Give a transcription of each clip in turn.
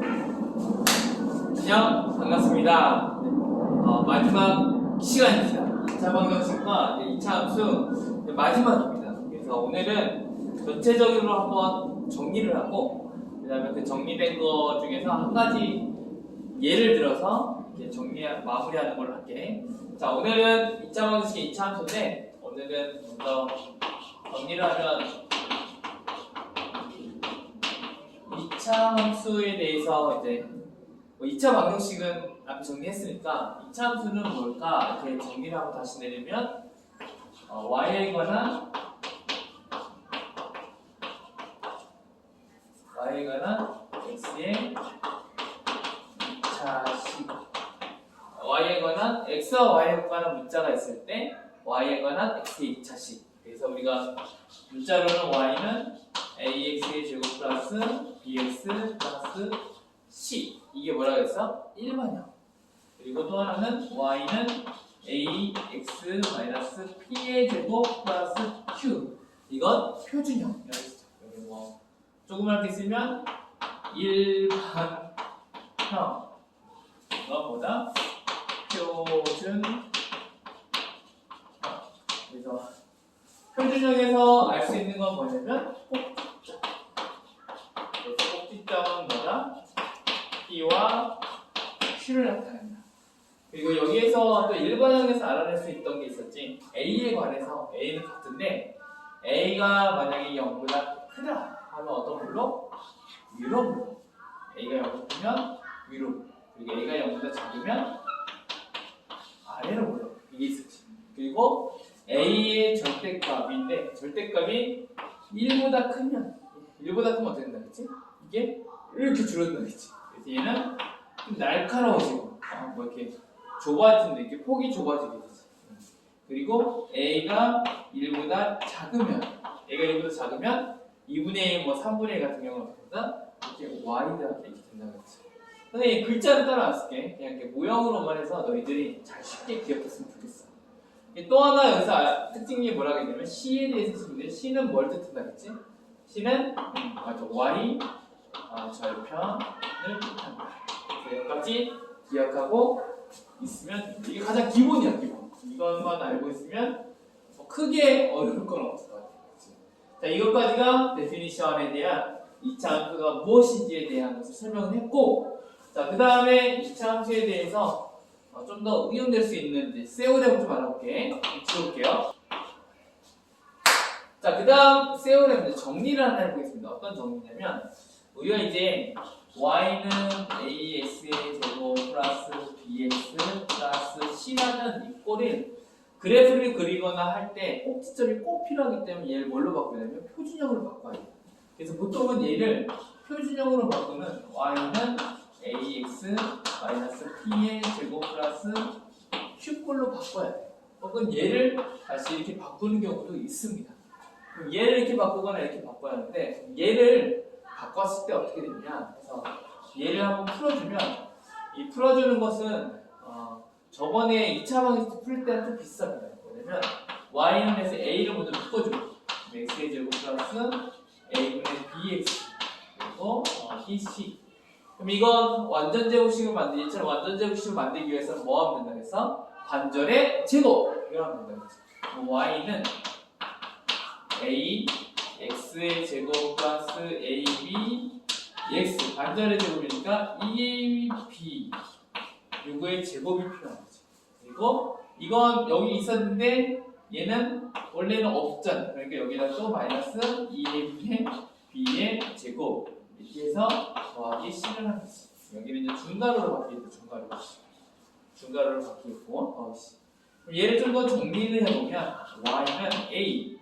안녕, 반갑습니다. 마지막 시간입니다. 2차 방정식과 2차 함수 마지막입니다. 그래서 오늘은 전체적으로 한번 정리를 하고, 그 다음에 그 정리된 것 중에서 한 가지 예를 들어서 이렇게 마무리하는 걸로 할게. 자, 오늘은 2차 방정식의 2차 함수인데, 오늘은 먼저 정리를 하면 2차 함수에 대해서 이제 2차 방정식은 앞에 정리했으니까 2차 함수는 뭘까? 이렇게 정리를 하고 다시 내리면 y에 관한 x의 2차식, y에 관한 x와 y에 관한 문자가 있을 때 y에 관한 x의 2차식. 그래서 우리가 문자로는 y는 ax의 제곱 플러스 bx 플러스 c, 이게 뭐라고 했어? 일반형. 그리고 또 하나는 y는 ax 마이너스 p의 제곱 플러스 q, 이건 표준형. 여기 뭐 조그맣게 쓰면 일반형, 이건 뭐다? 표준형. 그래서 표준형에서 알 수 있는 건 뭐냐면 꼭지점. 그래서 꼭지점은 뭐다? P와 Q를 나타낸다. 그리고 여기에서 또 일반형에서 알아낼 수 있던 게 있었지. A에 관해서 A는 같은데 A가 만약에 0보다 크다 하면 어떤 불로? 위로 불러. A가 0보다 위로. 그리고 A가 0보다 작으면 아래로 불러. 이게 있었지. 그리고 A의 절대값인데 절대값이 1보다 크면 어떻게 된다 그랬지? 이게 이렇게 줄어든다 그랬지. 그래서 얘는 좀 날카로워지고 뭐 이렇게 좁아진다. 이렇게 폭이 좁아지게 되지. 그리고 A가 1보다 작으면 2분의 1, 뭐 3분의 1 같은 경우는 어떻게 된다? 이렇게 Y다 이렇게 된다 그랬지. 선생님 글자를 따라 안 쓸게. 그냥 이렇게 모형으로만 해서 너희들이 잘 쉽게 기억했으면 좋겠어. 또 하나 여기서 특징이 뭐라고 했냐면 C에 대해서 쓰는데 C는 뭘 뜻한다 그랬지? C는 맞아, Y 절편을 뜻한다. 그래서 여기까지 기억하고 있으면 이게 가장 기본이야, 기본. 이것만 알고 있으면 크게 어려울 건 없을 것 같아. 자, 이것까지가 데피니션에 대한 2차 함수가 무엇인지에 대한 것을 설명을 했고, 자, 그 다음에 2차 함수에 대해서 좀 더 응용될 수 있는 세오렘을 좀 알아볼게. 지울게요. 자, 그 다음 세오렘 정리를 하나 해보겠습니다. 어떤 정리냐면 우리가 이제 y는 ax의 제곱 플러스 bx 플러스 c라는 이 꼴을 그래프를 그리거나 할 때 꼭지점이 꼭 필요하기 때문에 얘를 뭘로 바꿔야 되냐면 표준형으로 바꿔야 돼요. 그래서 보통은 얘를 표준형으로 바꾸는 y는 ax 마이너스 p의 제곱 플러스 q꼴로 바꿔야 돼요. 혹은 얘를 다시 이렇게 바꾸는 경우도 있습니다. 그럼 얘를 이렇게 바꾸거나 이렇게 바꿔야 하는데 얘를 바꿨을 때 어떻게 되냐. 그래서 얘를 한번 풀어주면 이 풀어주는 것은 저번에 2차 방정식 풀 때랑 좀 비슷합니다. 뭐냐면 y는 에서 a를 먼저 묶어주고 x의 제곱 플러스 a분의 bx 그리고 bc. 그럼 이건 완전 제곱식을 얘처럼 완전 제곱식을 만들기 위해서는 뭐 하면 된다 그래서 반절의 제곱 이걸 하면 된다 그랬죠. y는 a x의 제곱 플러스 ab x 반절의 제곱이니까 2ab 요거의 제곱이 필요한 거죠. 그리고 이건 여기 있었는데 얘는 원래는 없잖아. 그러니까 여기다 또 마이너스 2ab의 b의 제곱 이렇게 해서 더하기 c를 하는 거지. 여기는 이제 중괄호로 바뀌겠죠. 중괄호로 바뀌겠고 더하기 c. 그럼 얘를 좀 더 정리를 해보면 y는 a,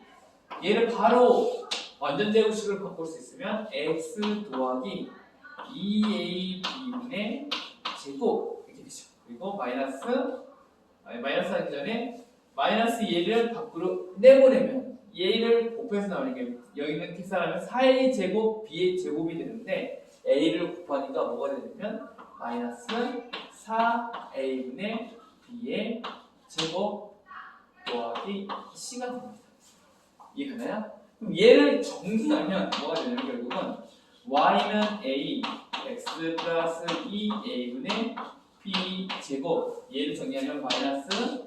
얘를 바로 완전 제곱식으로 바꿀 수 있으면 x 더하기 2ab분의 제곱 이렇게 되죠. 그리고 마이너스 하기 전에 마이너스 얘를 밖으로 내보내면 얘를 곱해서 나오니까 여기는 계산하면 4a 제곱 b의 제곱이 되는데 a를 곱하니까 뭐가 되냐면 마이너스 4a분의 b의 제곱 더하기 c가 됩니다. 이해가나요? 그럼 얘를 정리하면 뭐가 되냐면 결국은 y는 a, x의 x 플러스 2a분의 b 제곱 얘를 정리하면 마이너스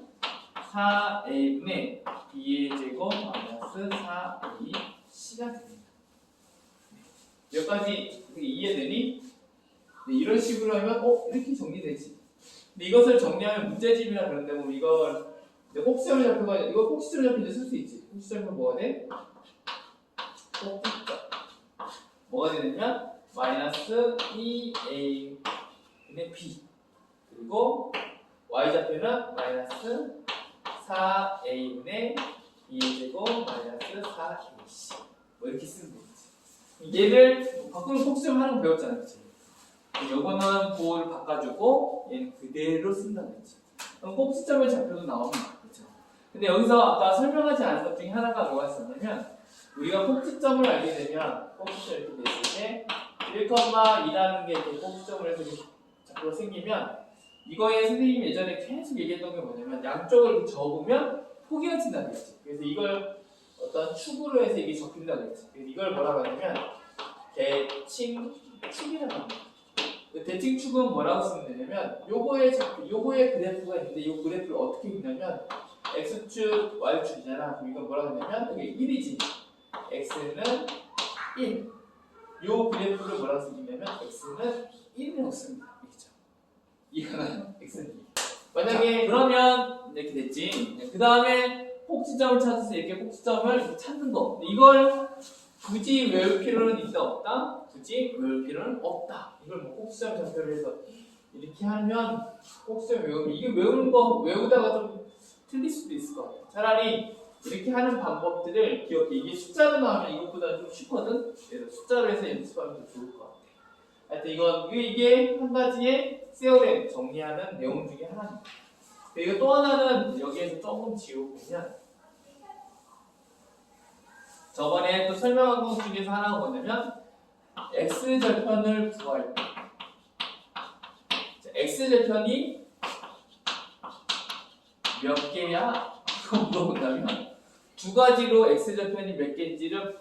4a분의 b의 제곱 마이너스 4ac가 됩니다. 여기까지 이해되니? 네, 이런 식으로 하면 이렇게 정리되지. 근데 이것을 정리하면 문제집이라 그러는데 뭐 이걸 꼭지점을 잡혀가 이거 꼭지점 잡혀 이제 쓸 수 있지. 꼭지점은 뭐가 돼? 꼭지점 뭐가 되느냐? 마이너스 2a분의 b 그리고 y좌표는 마이너스 4a분의 b의 제곱 마이너스 4ac 뭐 이렇게 쓰면 되겠지. 얘를 바꾸면 꼭지점 하는 거 배웠잖아, 그치? 요거는 보호를 바꿔주고 얘는 그대로 쓴다고 했지. 그럼 꼭지점의 좌표도 나오면 그렇죠. 근데 여기서 아까 설명하지 않은 것 중에 하나가 뭐가 있었냐면 우리가 꼭지점을 알게 되면 꼭지점 이렇게 됐을 때 1,2라는 게 이렇게 꼭지점을 해서 좌표가 생기면 이거에 선생님이 예전에 계속 얘기했던 게 뭐냐면 양쪽을 접으면 포개어진다고 했지. 그래서 이걸 어떤 축으로 해서 이게 접힌다고 했지. 그래서 이걸 뭐라고 하냐면 대칭축이라고 합니다. 대칭축은 뭐라고 쓰면 되냐면 요거의 그래프가 있는데 이 그래프를 어떻게 그리냐면 x축, y축이잖아. 그럼 이건 뭐라고 하냐면 이게 1이지. x는 1. 요 그래프를 뭐라고 쓰냐면 x는 1이라고 씁니다. 그렇죠? 이거는 x는 1. 만약에 그러면 이렇게 됐지. 그 다음에 꼭지점을 찾아서 이렇게 꼭지점을 이렇게 찾는 거. 이걸 굳이 외울 필요는 있다 없다? 굳이 외울 필요는 없다. 이걸 뭐 꼭지점 좌표를 해서 이렇게 하면 꼭지점 외우면 이게 외우는 거 외우다가 좀 틀릴 수도 있을 것 같아. 차라리 이렇게 하는 방법들을 기억해. 이게 숫자로 나오면 이것보다 좀 쉽거든. 그래서 숫자로 해서 연습하면 더 좋을 것 같아. 하여튼 이게 한 가지의 세어렘 정리하는 내용 중에 하나입니다. 그리고 또 하나는 여기에서 조금 지워보면 저번에 또 설명한 것 중에서 하나가 뭐냐면 x절편을 구할 때 x절편이 몇 개야? 이거 물어본다면 두 가지로 x절편이 몇 개인지를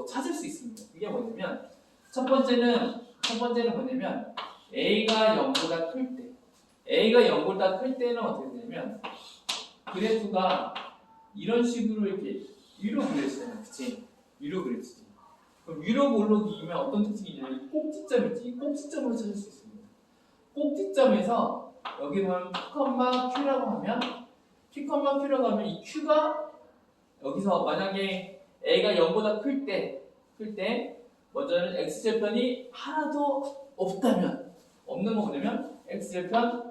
찾을 수 있습니다. 이게 뭐냐면 첫 번째는 뭐냐면 a가 0보다 클 때 a가 0보다 클 때는 어떻게 되냐면 그래프가 이런 식으로 이렇게 위로 그려지잖아, 그치? 위로 그려지지. 그럼 위로 뭘로 그리면 어떤 특징이 있냐면 꼭지점 있지? 꼭지점으로 찾을 수 있습니다. 꼭지점에서 여기 보면 P,Q라고 하면 P,Q라고 하면 이 Q가 여기서 만약에 A가 0보다 클 때 먼저는 X절편이 하나도 없다면 없는 거 뭐냐면 X절편이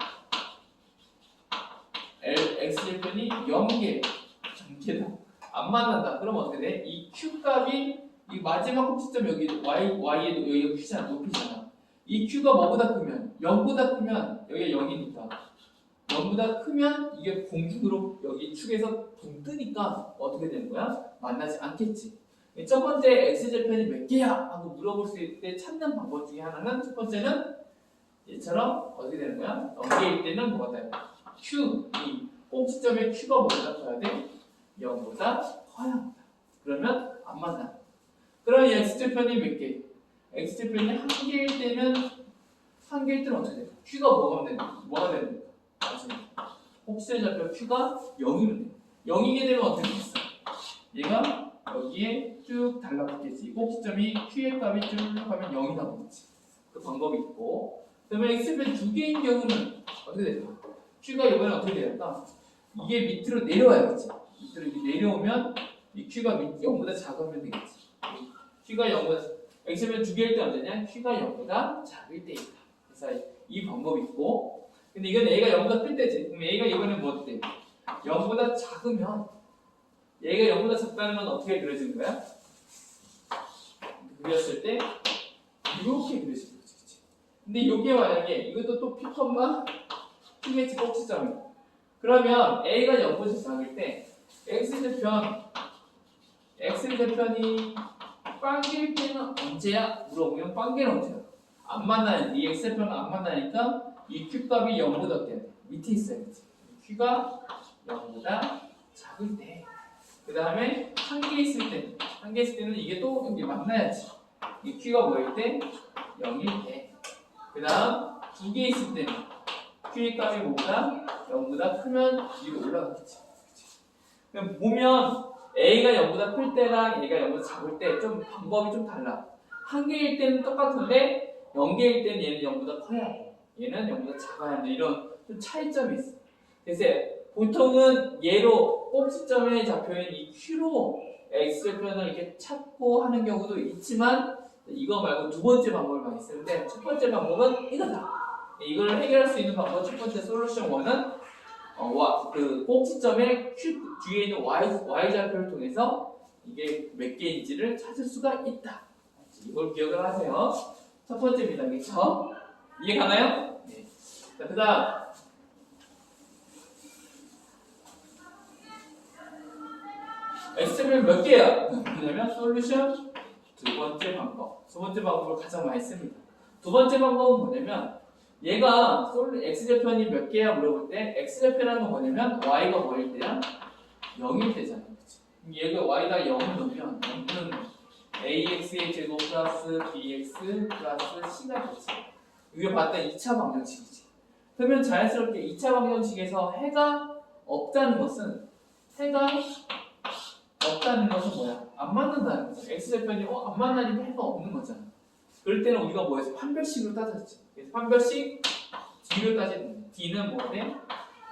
0개다. 안 만난다. 그러면 어떻게 돼? 이 Q 값이 이 마지막 꼭지점 여기 Y에도 여기가 Q잖아. 높이잖아. 이 Q가 뭐보다 크면 0보다 크면 여기가 0이니까 0보다 크면 이게 공중으로 여기 축에서 붕 뜨니까 어떻게 되는 거야? 만나지 않겠지. 첫 번째 X절편이 몇 개야? 하고 물어볼 수 있을 때 찾는 방법 중에 하나는 첫 번째는 얘처럼 어떻게 되는 거야? 0개일 때는 뭐가 돼? Q, 이 꼭지점의 Q가 뭐보다 커야 돼? 0보다 커야 합니다. 그러면 안 만나. 그럼 이 X절편이 몇 개? X절편이 한 개일 때는 어떻게 돼? Q가 뭐가 되는 거야? 꼭지점 좌표 Q가 0이면 돼. 0이게 되면 어떻게 됐어? 얘가 여기에 쭉 달라붙겠지. 꼭지점이 Q의 값이 쭉 하면 0이 나오겠지. 그 방법이 있고. 그러면 X절편 두 개인 경우는 어떻게 될까? Q가 이번에 어떻게 될까? 이게 밑으로 내려와야겠지. 밑으로 이렇게 내려오면 이 Q가 0보다 작으면 되겠지. Q가 0보다 X절편 두 개일 때 언제냐? Q가 0보다 작을 때이다. 그래서 이 방법이 있고. 근데 이건 A가 0보다 클 때지. 그럼 A가 이번엔 뭐 어때? 0보다 작으면 얘가 0보다 작다는 건 어떻게 그려지는 거야? 그렸을 때 이렇게 그려지는 거지. 그치? 근데 이게 만약에 이것도 또 P, Q겠지 꼭지점이. 그러면 A가 0보다 작을 때 X절편이 빵길 때는 언제야? 물어보면 빵길은 언제야? 안 만나는 이 X절편은 안 만나니까 이 Q값이 0보다 어때야 돼? 밑에 있어야겠지. Q가 0보다 작을 때. 그 다음에 한 개 있을 때는 이게 또 여기 만나야지. 이 Q가 뭐일 때? 0일 때. 그 다음 두 개 있을 때는 Q의 값이 뭐보다 0보다 크면 위로 올라가겠지. 그럼 보면 A가 0보다 클 때랑 A가 0보다 작을 때 좀 방법이 좀 달라. 한 개일 때는 똑같은데 0개일 때는 얘는 0보다 커야 돼. 얘는 0보다 작아야 돼. 이런 좀 차이점이 있어. 그래서 보통은 얘로 꼭지점에 잡혀있는 이 Q로 X절편을 이렇게 찾고 하는 경우도 있지만 이거 말고 두 번째 방법을 많이 쓰는데 첫 번째 방법은 이거다. 이걸 해결할 수 있는 방법 첫 번째 솔루션 1은 그 꼭지점에 Q 뒤에 있는 Y좌표를 통해서 이게 몇 개인지를 찾을 수가 있다. 이걸 기억을 하세요. 첫 번째입니다. 그렇죠? 이해 가나요? 네. 자, 그 다음 X절편 몇 개야? 뭐냐면 솔루션 두 번째 방법. 두 번째 방법을 가장 많이 씁니다. 두 번째 방법은 뭐냐면 얘가 X절편이 몇 개야 물어볼 때 X절편이라는 건 뭐냐면 Y가 뭐일 때야? 0일 때잖아. 그치? 얘가 Y가 0을 넣으면 0은 AX의 제곱 플러스 BX 플러스 C가 되지. 이게 봤던 2차 방정식이지. 그러면 자연스럽게 2차 방정식에서 해가 없다는 것은 뭐야? 안 맞는다는 거죠. X절편이 안 맞나니까 해가 없는 거잖아. 그럴 때는 우리가 뭐해서 판별식으로 따졌지. 그래서 판별식 D를 따지는 거야. D는 뭐래?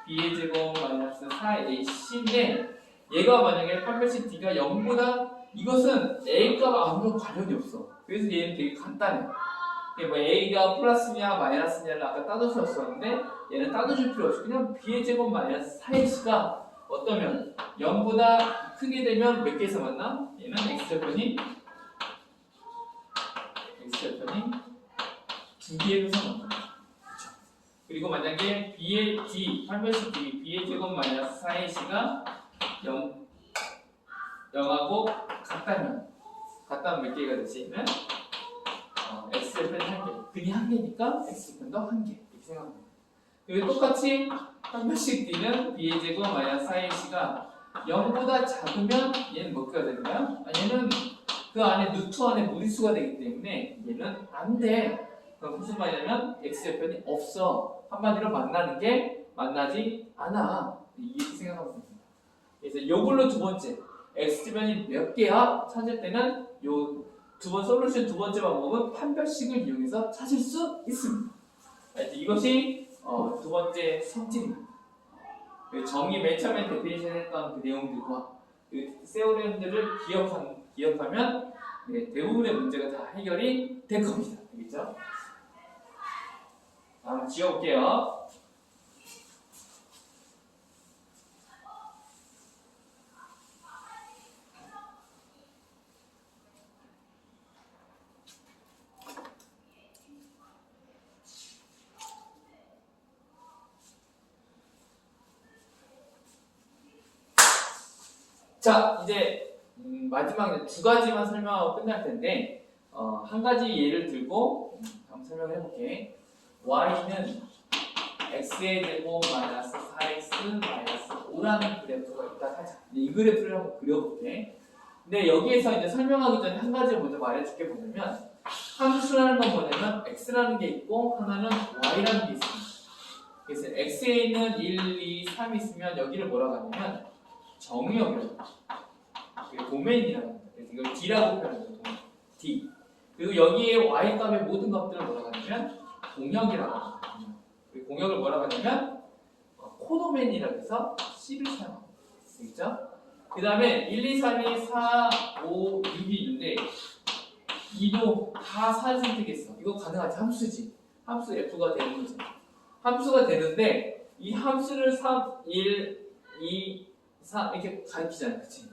B의 제곱 마이너스 4AC인데 얘가 만약에 판별식 D가 0보다 이것은 A가 아무런 관련이 없어. 그래서 얘는 되게 간단해. 뭐 A가 플러스냐 마이너스냐를 아까 따져줬었는데 얘는 따져줄 필요 없이 그냥 B의 제곱 마이너스 4AC가 어떠면 0보다 크게 되면 몇 개에서 만나? 얘는 X절편이 두 개에서 만나. 그렇죠? 그리고 만약에 B의 D, 판별식 D, B의 제곱 마이너스 4AC가 0하고 같다면 몇 개가 되지? X절편이 한 개. 근이 한 개니까 X절편도 한 개. 이렇게 생각합니다. 그리고 똑같이 판별식 D는 B의 제곱 마이너스 4AC가 0보다 작으면 얘는 몇 개가 되는 거야? 얘는 그 안에 루트 안에 무리수가 되기 때문에 얘는 안 돼. 그럼 무슨 말이냐면 X절편이 없어. 한마디로 만나지 않아. 이렇게 생각하면 됩니다. 그래서 요걸로 두 번째 X절편이 몇 개야? 찾을 때는 요 솔루션 두 번째 방법은 판별식을 이용해서 찾을 수 있습니다. 이것이 두 번째 성질입니다. 정의 맨 처음에 데피니션 했던 그 내용들과 그 세오렘들을 기억하면 대부분의 문제가 다 해결이 될 겁니다. 알겠죠? 한번 지워볼게요. 자, 이제 마지막 두 가지만 설명하고 끝날 텐데 한 가지 예를 들고 한번 설명을 해볼게. y는 x의 제곱 마이너스 4x 마이너스 5라는 그래프가 있다 하자. 이 그래프를 한번 그려볼게. 근데 여기에서 이제 설명하기 전에 한 가지 먼저 말해줄게. 뭐냐면 함수라는 건 뭐냐면 x라는 게 있고 하나는 y라는 게 있습니다. 그래서 x에는 1, 2, 3이 있으면 여기를 뭐라고 하냐면 정의역이라고 합니다. 도메인이라고 합니다. 그래서 이걸 D라고 표현합니다. D. 그리고 여기에 y 값의 모든 값들을 뭐라고 하냐면 공역이라고 합니다. 그리고 공역을 뭐라고 하냐면 코도메인이라고 해서 C를 사용합니다. 그렇죠? 그 다음에 1, 2, 3, 2, 4, 5, 6이 있는데 2도 다 4를 선택했어. 이거 가능하지? 함수지. 함수 F가 되는 거죠. 함수가 되는데 이 함수를 3, 1, 2, 4 이렇게 가리키잖아요. 그치?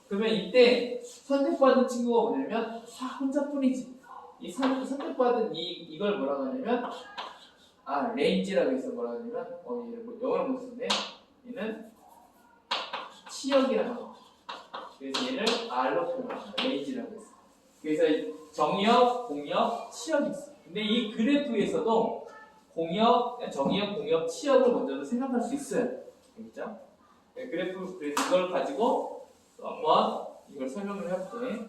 그러면 이때 선택받은 친구가 뭐냐면 4 혼자뿐이지. 이 선택받은 이걸 뭐라고 하냐면 레인지라고 해서 뭐라고 하냐면 영어를 못 쓰는데 얘는 치역이라고 합니다. 그래서 얘를 R로 표현합니다. 레인지라고 해서. 그래서 정역, 공역, 치역이 있어. 근데 이 그래프에서도 정역, 공역, 치역을 먼저 생각할 수 있어요. 알겠죠? 네, 그래서 이걸 가지고 한번 이걸 설명을 해볼게.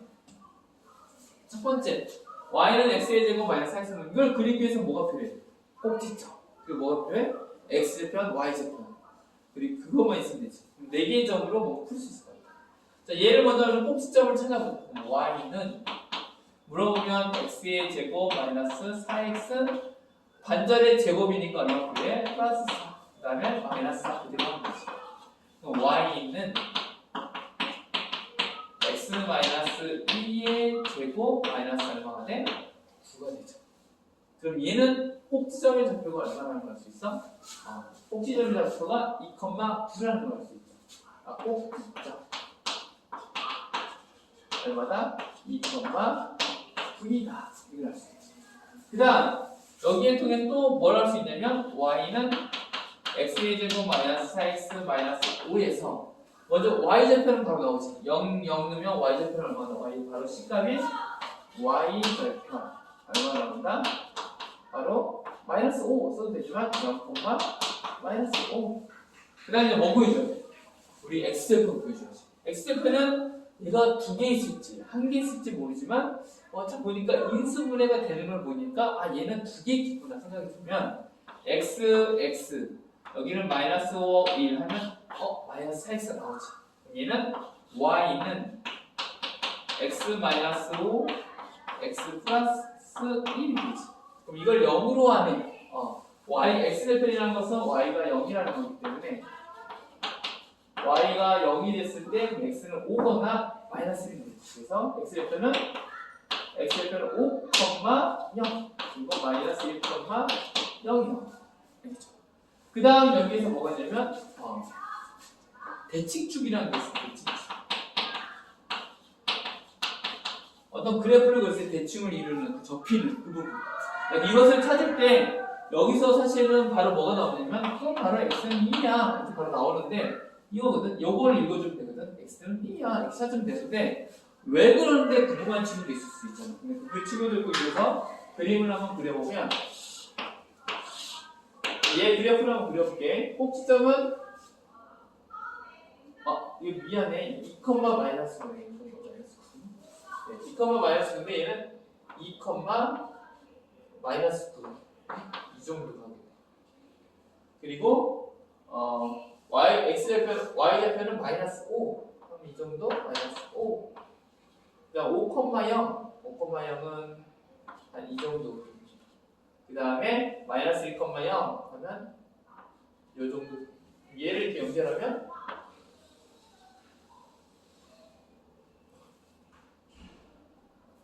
첫 번째, y는 x의 제곱 마이너스 4x는 이걸 그리기 위해서 뭐가 필요해? 꼭지점. 그리고 뭐가 필요해? x제편, y제편. 그리고 그것만 있으면 되지. 그럼 4개의 점으로 뭐 풀 수 있을 거야. 자, 얘를 먼저 하면 꼭지점을 찾아보고 y는 물어보면 x의 제곱 마이너스 4x 반절의 제곱이니까 얼마 필요해? 플러스 4. 그 다음에 마이너스 4 그대로 하면 되지. 그럼 y는 x 마이너스 2의 제곱 마이너스 얼마가 돼? 9가 되죠. 그럼 얘는 꼭지점의 좌표가 얼마라는 걸 알 수 있어? 꼭지점의 좌표가 2,9라는 걸 알 수 있죠. 꼭지점 얼마다? 2,9이다. 이걸 알 수 있지. 그 다음 여기에 통해 또 뭘 할 수 있냐면 y는 x의 제곱 마이너스 4x 마이너스 5에서 먼저 y절편은 바로 나오지. 0, 0 넣으면 y절편 얼마 나와? 이 바로 C값이 y절편 얼마 나온다? 바로 마이너스 5 써도 되지만 0, 마이너스 5. 그 다음에 이제 뭐 보여줘야 돼? 우리 x절편 보여줘야지. x절편은 얘가 2개 있을지 1개 있을지 모르지만 자 보니까 인수분해가 되는 걸 보니까 얘는 2개 있구나 생각이 들면 x 여기는 마이너스 5, 1 하면 마이너스 4x가 나오지. 얘는 y는 x 마이너스 5 x 플러스 1이 되지. 그럼 이걸 0으로 하네. x절편이라는 것은 y가 0이라는 거기 때문에 y가 0이 됐을 때 x는 5거나 마이너스 1이 되지. 그래서 x절편은 5, 0 그리고 마이너스 1, 0이 나옵니다. 알겠죠? 그 다음 여기에서 뭐가 되냐면 대칭축이라는 게 있어요. 대칭축. 어떤 그래프를 그렸을 때 대칭을 이루는 접히는 그 부분. 그러니까 이것을 찾을 때 여기서 사실은 바로 뭐가 나오냐면 그건 바로 x는 2야 이렇게 바로 나오는데 이거거든. 요거를 읽어주면 되거든. x는 2야 이렇게 찾으면 되는데 왜 그러는데 궁금한 친구도 있을 수 있잖아. 근데 그 친구들 꼭 위해서 그림을 한번 그려보면 얘 그래프를 한번 그려볼게. 꼭지점은 이거 미안해. 2, 마이너스 9네. 2, 마이너스 9인데 얘는 2, 마이너스 9. 이 정도 가게 돼. 그리고 y절편은 마이너스 5. 그럼 이 정도 마이너스 5. 그다음 5,0. 5,0은 한 이 정도. 그 다음에 마이너스 1,0 하면 이 정도. 얘를 이렇게 연결하면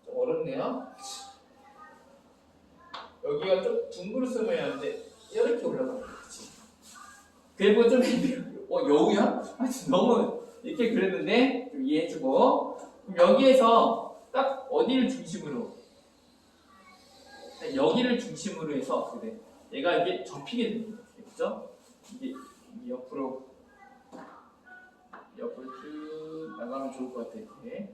좀 어렵네요. 여기가 좀 둥그릇을 해야 하는데 이렇게 올라가는 거지. 그리고 좀 여우야? 너무 이렇게 그렸는데 좀 이해해주고. 그럼 여기에서 딱 어디를 중심으로? 여기를 중심으로 해서 그래. 얘가 이게 접히게 됩니다. 그렇죠? 이게 옆으로 쭉 나가면 좋을 것 같아. 이렇게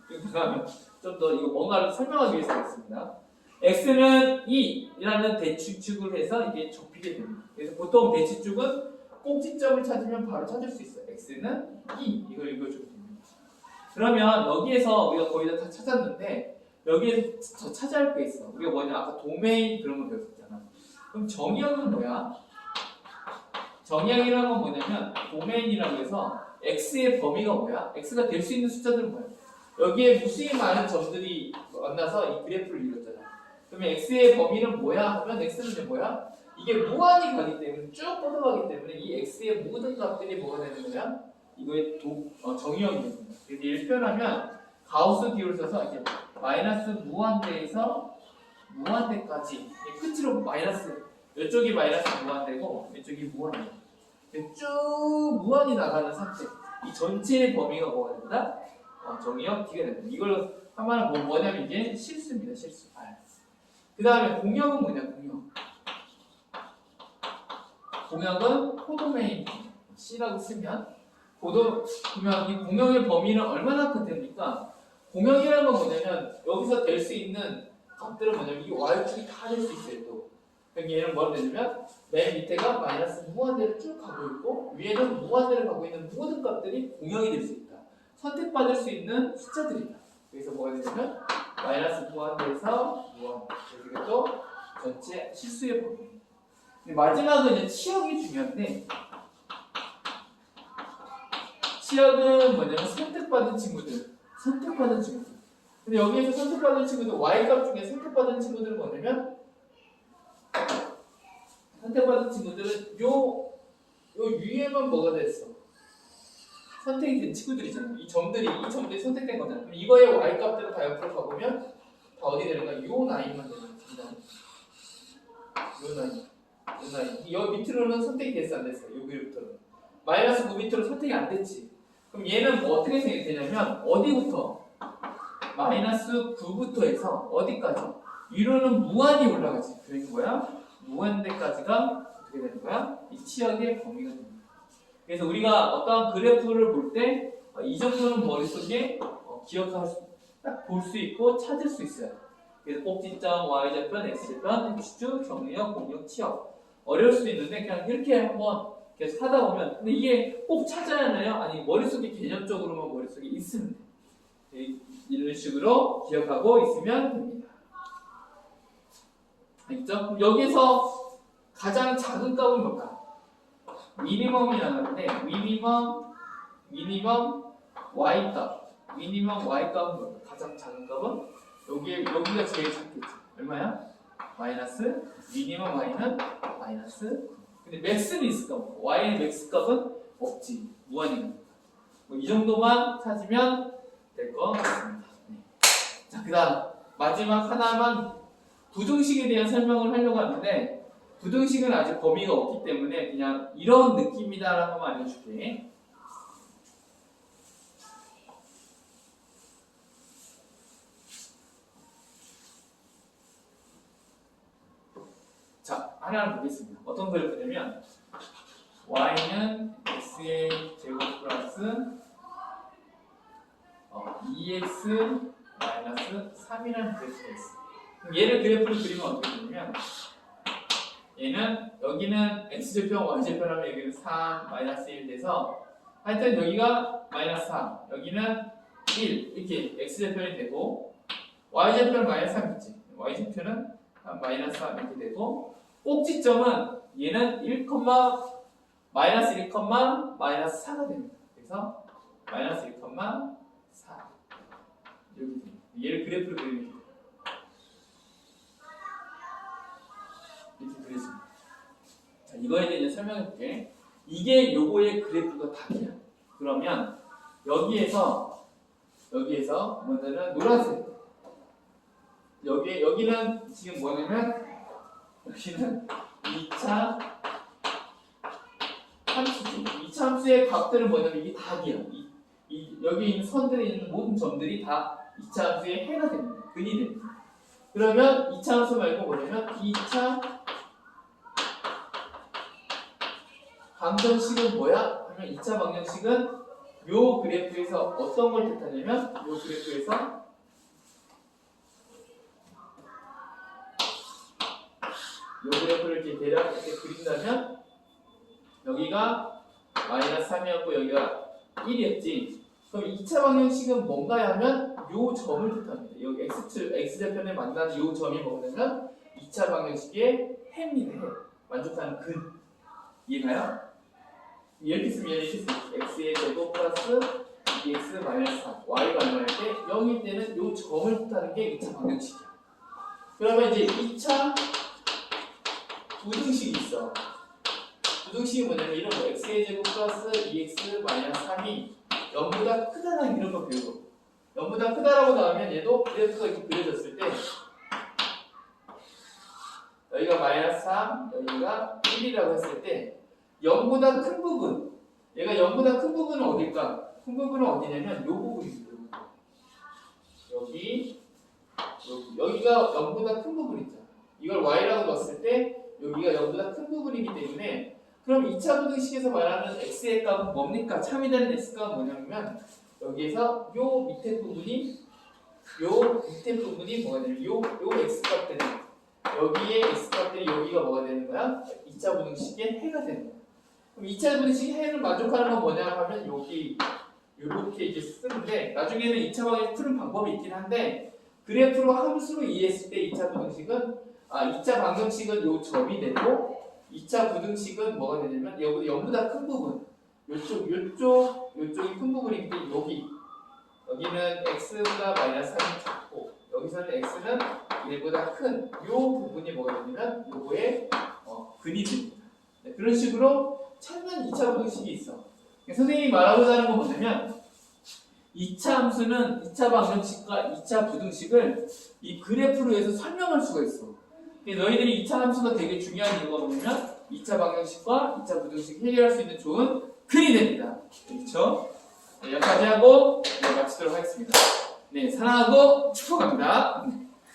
쭉 나가면 좀 더 이거 뭔가를 설명하기 위해서 했습니다. x는 2라는 대칭축을 해서 이게 접히게 됩니다. 그래서 보통 대칭축은 꼭지점을 찾으면 바로 찾을 수 있어요. x는 2 이걸 읽어주면 됩니다. 그러면 여기에서 우리가 거의 다 찾았는데 여기에서 더 찾아야 할 게 있어. 우리가 뭐냐 아까 도메인 그런 거 배웠었잖아. 그럼 정의역은 뭐야? 정의역이라는 건 뭐냐면 도메인이라고 해서 x의 범위가 뭐야? x가 될 수 있는 숫자들은 뭐야? 여기에 무수히 많은 점들이 만나서 이 그래프를 이뤘잖아. 그러면 x의 범위는 뭐야? 하면 x는 이제 뭐야? 이게 무한히 가기 때문에 쭉 뻗어가기 때문에 이 x의 모든 값들이 뭐가 되는 거냐? 이거의 정의역이 됩니다. 그래서 이를 표현하면 가우스 기호를 써서 이렇게 마이너스 무한대에서 무한대까지 끝으로 마이너스 이쪽이 마이너스 무한대고 이쪽이 무한대 쭉 무한히 나가는 상태 이 전체의 범위가 뭐가 된다? 정의역 D가 된다. 이걸 하면 뭐냐면 이게 실수입니다. 실수. 그 다음에 공역은 뭐냐? 공역은 코도메인 C라고 쓰면 그러면 이 공역의 범위는 얼마나 큰 됩니까? 공역이라는 건 뭐냐면 여기서 될 수 있는 값들은 뭐냐면 이 y축이 다 될 수 있어요. 또 그럼 얘는 뭐가 되냐면 맨 밑에가 마이너스 무한대를 쭉 가고 있고 위에는 무한대를 가고 있는 모든 값들이 공역이 될 수 있다. 선택받을 수 있는 숫자들이다. 여기서 뭐가 되냐면 마이너스 무한대에서 무한. 그래서 이것도 전체 실수의 범위. 근데 마지막은 이제 치역이 중요한데 치역은 뭐냐면 선택받은 친구들. 근데 여기에서 선택받은 친구들 y값 중에 선택받은 친구들은 뭐냐면 선택받은 친구들은 요 위에만 뭐가 됐어? 선택이 된 친구들이잖아. 이 점들이 선택된 거잖아. 그럼 이거의 y값들을 다 옆으로 가보면 다 어디 되는가? 요 라인만 되는 거야. 요 라인. 여 밑으로는 선택이 됐어 안 됐어? 요 위로부터는 마이너스 9 밑으로 선택이 안 됐지. 그럼 얘는 뭐 어떻게 생각되냐면 어디부터? 마이너스 9부터 해서 어디까지? 위로는 무한히 올라가지. 그러니까 뭐야? 무한대까지가 어떻게 되는 거야? 이 치역의 범위가 됩니다. 그래서 우리가 어떠한 그래프를 볼 때 이 정도는 머릿속에 기억할 수, 딱 볼 수 있고 찾을 수 있어요. 그래서 꼭지점, y좌편, x좌편, x축, 정리역, 공역, 치역. 어려울 수도 있는데 그냥 이렇게 한번 계속 하다 보면 근데 이게 꼭 찾아야 하나요? 아니 머릿속에 개념적으로만 머릿속에 있으면 돼. 이런 식으로 기억하고 있으면 됩니다. 알겠죠? 여기서 가장 작은 값은 뭘까? 미니멈이 나왔는데 미니멈 y값 미니멈 y값은 뭘까? 가장 작은 값은 여기가 제일 작겠지. 얼마야? 마이너스 미니멈 y는 마이너스. 근데 맥스는 있을까? y의 맥스 값은 없지. 무한이니까. 이 정도만 찾으면 될 것 같습니다. 네. 자, 그다음 마지막 하나만 부등식에 대한 설명을 하려고 하는데 부등식은 아직 범위가 없기 때문에 그냥 이런 느낌이다라는 것만 알려줄게. 자, 하나를 보겠습니다. 어떤 그래프냐면 y는 x의 제곱 플러스 2x 마이너스 3이라는 그래프가 있어요. 그럼 얘를 그래프를 그리면 어떻게 되냐면 얘는 여기는 x제편, y제편 하면 여기는 3, 마이너스 1 돼서 하여튼 여기가 마이너스 3, 여기는 1 이렇게 x제편이 되고 y제편은 마이너스 3 있지. y제편은 마이너스 3 이렇게 되고 꼭지점은 얘는 1, 마이너스 1, 마이너스 4가 됩니다. 그래서 마이너스 1, 4 이렇게 됩니다. 얘를 그래프를 그리면 이렇게 그려집니다. 자, 이거에 대해 설명해 볼게. 이게 요거의 그래프가 답이야. 그러면 여기에서 뭐냐면 노란색 여기는 지금 뭐냐면 여기는 2차 함수지. 2차 함수의 값들은 뭐냐면 이게 답이야. 여기 있는 선들에 있는 모든 점들이 다 2차 함수의 해가 됩니다. 근이 됩니다. 그러면 2차 함수 말고 뭐냐면 2차 방정식은 뭐야? 하면 2차 방정식은 요 그래프에서 어떤 걸 뜻하냐면 요 그래프에서 요 그래프를 이렇게 대략 이렇게 그린다면 여기가 마이너스 3이었고 여기가 1이었지. 그럼 2차 방정식은 뭔가 하면 요 점을 뜻합니다. 여기 x좌편에 만나는 요 점이 뭐냐면 2차 방정식의 해입니다. 해. 만족하는 근. 이해가요? 이렇게 쓰면 x의 제곱 플러스 2x 마이너스 3 y가 얼마일 때 0일 때는 요 점을 뜻하는 게 2차 방정식이야. 그러면 이제 2차 부등식이 있어. 부등식이 뭐냐면 이런 거 x의 제곱 플러스 2x 마이너스 3이 0보다 크다라는 이런 거 배우고 0보다 크다라고 나오면 얘도 그래프가 이렇게 그려졌을 때 여기가 마이너스 3, 여기가 1이라고 했을 때 0보다 큰 부분, 얘가 0보다 큰 부분은 어딜까? 큰 부분은 어디냐면 요 부분입니다. 여기가 0보다 큰 부분 있잖아. 이걸 y라고 넣었을 때 여기가 0보다 큰 부분이기 때문에 그럼 2차 부등식에서 말하는 x의 값은 뭡니까? 참이 되는 x가 뭐냐면 여기에서 요 밑에 부분이 뭐가 되냐면 요 x값들이 여기에 x값들이 여기가 뭐가 되는 거야? 2차 부등식의 해가 되는 거야. 그럼 2차 부등식 해를 만족하는 건 뭐냐 하면 여기 이렇게 이제 쓰는데 나중에는 2차 방정식 푸는 방법이 있긴 한데 그래프로 함수로 이해했을 때 2차 부등식은 2차 방정식은 요 점이 되고 2차 부등식은 뭐가 되냐면 여기 0보다 큰 부분 요쪽이 큰 부분인데 여기는 x가 마이너스 3이 작고 여기서는 x는 1보다 큰 요 부분이 뭐가 되냐면 요거의 근이 됩니다. 네, 그런 식으로 찾는 2차 부등식이 있어. 선생님이 말하고자 하는 건 뭐냐면 2차 함수는 2차 방정식과 2차 부등식을 이 그래프로 해서 설명할 수가 있어. 너희들이 2차 함수가 되게 중요한 이유가 뭐냐면 2차 방정식과 2차 부등식 해결할 수 있는 좋은 글이 됩니다. 그렇죠? 네, 여기까지 하고 마치도록 하겠습니다. 네, 사랑하고 축복합니다.